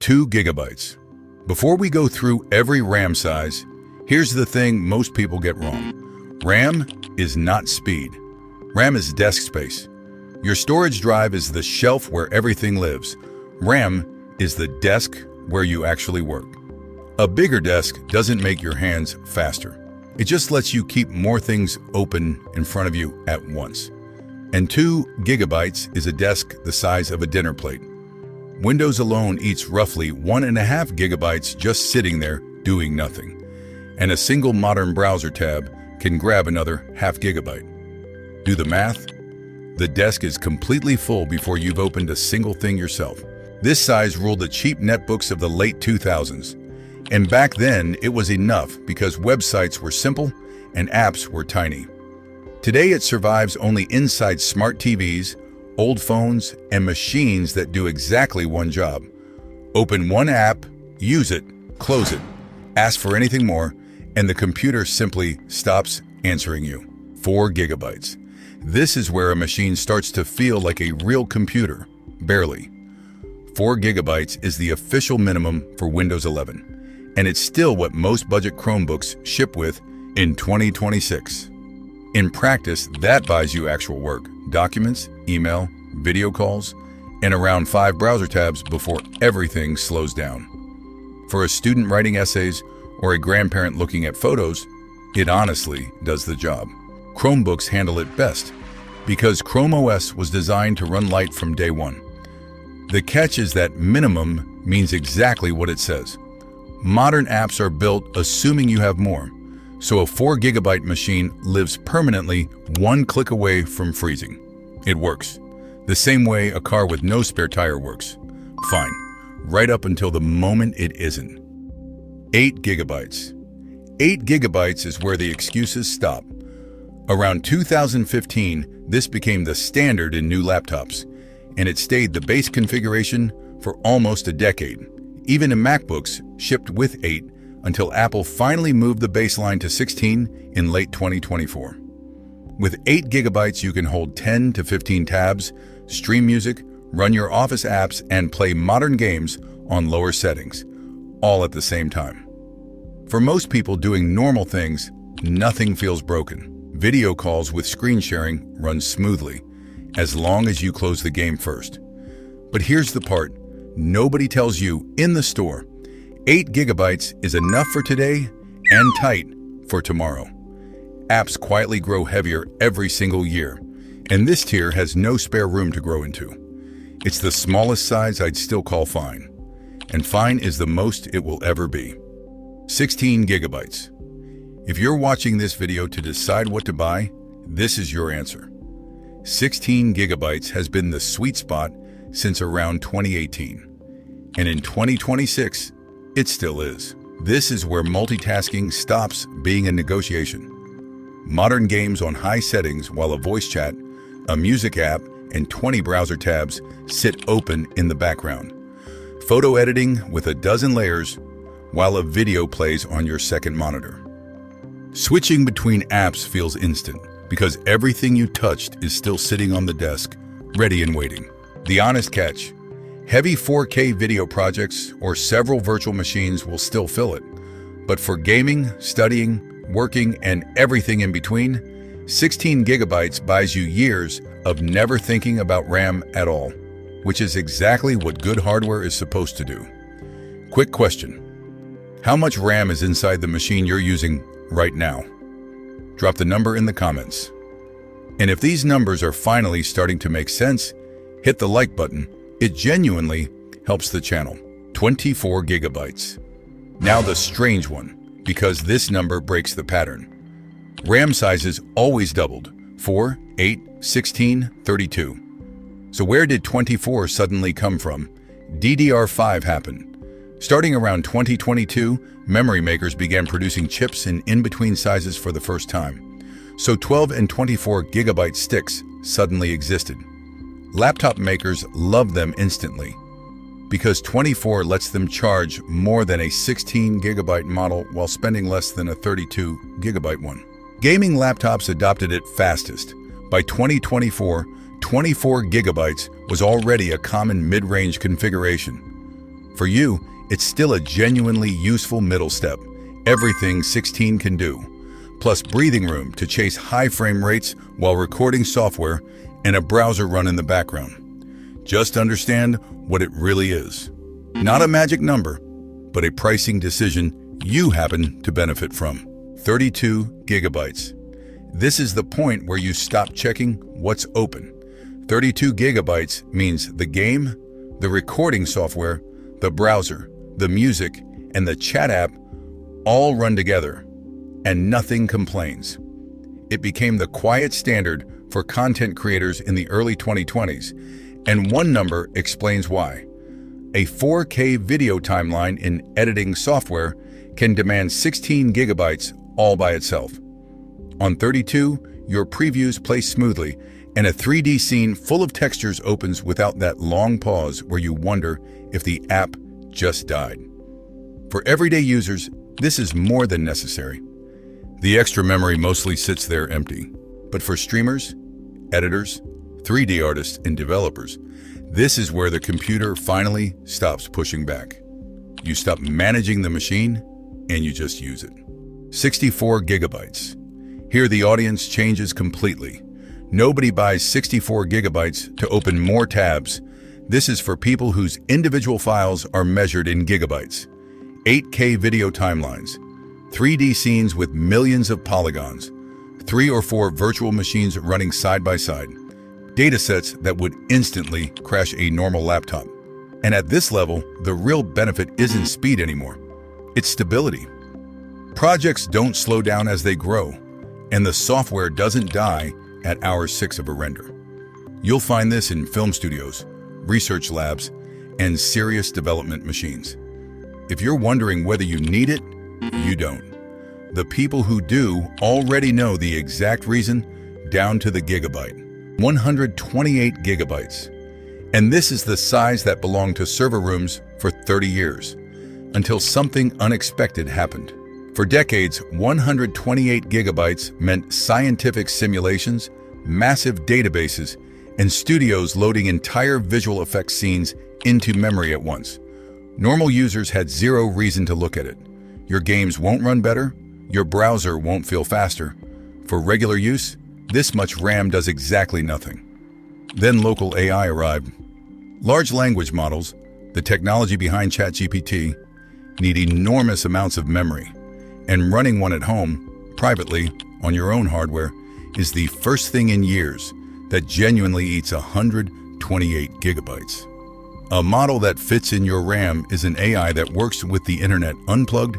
2 gigabytes. Before we go through every RAM size, here's the thing most people get wrong. RAM is not speed. RAM is desk space. Your storage drive is the shelf where everything lives. RAM is the desk where you actually work. A bigger desk doesn't make your hands faster. It just lets you keep more things open in front of you at once. And 2 gigabytes is a desk the size of a dinner plate. Windows alone eats roughly 1.5 gigabytes just sitting there doing nothing. And a single modern browser tab can grab another ½ gigabyte. Do the math? The desk is completely full before you've opened a single thing yourself. This size ruled the cheap netbooks of the late 2000s. And back then, it was enough because websites were simple and apps were tiny. Today, it survives only inside smart TVs, old phones, and machines that do exactly one job. Open one app, use it, close it, ask for anything more, and the computer simply stops answering you. 4 gigabytes. This is where a machine starts to feel like a real computer. Barely. 4 gigabytes is the official minimum for Windows 11, and it's still what most budget Chromebooks ship with in 2026. In practice, that buys you actual work, documents, email, video calls, and around 5 browser tabs before everything slows down. For a student writing essays or a grandparent looking at photos, it honestly does the job. Chromebooks handle it best because Chrome OS was designed to run light from day one. The catch is that minimum means exactly what it says. Modern apps are built assuming you have more, so a 4 gigabyte machine lives permanently one click away from freezing. It works. The same way a car with no spare tire works. Fine, right up until the moment it isn't. 8 gigabytes. 8 gigabytes is where the excuses stop. Around 2015, this became the standard in new laptops, and it stayed the base configuration for almost a decade. Even in MacBooks shipped with 8 until Apple finally moved the baseline to 16 in late 2024. With 8 gigabytes, you can hold 10 to 15 tabs, stream music, run your Office apps, and play modern games on lower settings, all at the same time. For most people doing normal things, nothing feels broken. Video calls with screen sharing run smoothly, as long as you close the game first. But here's the part nobody tells you in the store. 8 gigabytes is enough for today and tight for tomorrow. Apps quietly grow heavier every single year, and this tier has no spare room to grow into. It's the smallest size I'd still call fine, and fine is the most it will ever be. 16 gigabytes. If you're watching this video to decide what to buy, this is your answer. 16 gigabytes has been the sweet spot since around 2018, and in 2026, it still is. This is where multitasking stops being a negotiation. Modern games on high settings while a voice chat, a music app, and 20 browser tabs sit open in the background. Photo editing with a dozen layers while a video plays on your second monitor. Switching between apps feels instant because everything you touched is still sitting on the desk, ready and waiting. The honest catch: heavy 4K video projects or several virtual machines will still fill it. But for gaming, studying, working, and everything in between, 16 gigabytes buys you years of never thinking about RAM at all, which is exactly what good hardware is supposed to do. Quick question: how much RAM is inside the machine you're using right now? Drop the number in the comments. And if these numbers are finally starting to make sense, hit the like button. It genuinely helps the channel. 24 gigabytes. Now the strange one, because this number breaks the pattern. RAM sizes always doubled: 4, 8, 16, 32. So where did 24 suddenly come from? DDR5 happened. Starting around 2022, memory makers began producing chips in between sizes for the first time. So 12 and 24 gigabyte sticks suddenly existed. Laptop makers loved them instantly because 24 lets them charge more than a 16 gigabyte model while spending less than a 32 gigabyte one. Gaming laptops adopted it fastest. By 2024, 24 gigabytes was already a common mid-range configuration. For you, it's still a genuinely useful middle step. Everything 16 can do, plus breathing room to chase high frame rates while recording software and a browser run in the background. Just understand what it really is. Not a magic number, but a pricing decision you happen to benefit from. 32 gigabytes. This is the point where you stop checking what's open. 32 gigabytes means the game, the recording software, the browser, the music, and the chat app all run together, and nothing complains. It became the quiet standard for content creators in the early 2020s, and one number explains why. A 4K video timeline in editing software can demand 16 gigabytes all by itself. On 32, your previews play smoothly, and a 3D scene full of textures opens without that long pause where you wonder if the app just died. For everyday users, this is more than necessary. The extra memory mostly sits there empty. But for streamers, editors, 3D artists, and developers, this is where the computer finally stops pushing back. You stop managing the machine, and you just use it. 64 gigabytes. Here the audience changes completely. Nobody buys 64 gigabytes to open more tabs. This is for people whose individual files are measured in gigabytes. 8K video timelines, 3D scenes with millions of polygons, 3 or 4 virtual machines running side by side, datasets that would instantly crash a normal laptop. And at this level, the real benefit isn't speed anymore. It's stability. Projects don't slow down as they grow, and the software doesn't die at hour 6 of a render. You'll find this in film studios, research labs, and serious development machines. If you're wondering whether you need it, you don't. The people who do already know the exact reason, down to the gigabyte. 128 gigabytes. And this is the size that belonged to server rooms for 30 years, until something unexpected happened. For decades, 128 gigabytes meant scientific simulations, massive databases, and studios loading entire visual effects scenes into memory at once. Normal users had zero reason to look at it. Your games won't run better, your browser won't feel faster. For regular use, this much RAM does exactly nothing. Then local AI arrived. Large language models, the technology behind ChatGPT, need enormous amounts of memory. And running one at home, privately, on your own hardware, is the first thing in years that genuinely eats 128 gigabytes. A model that fits in your RAM is an AI that works with the internet unplugged,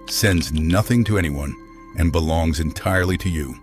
sends nothing to anyone, and belongs entirely to you.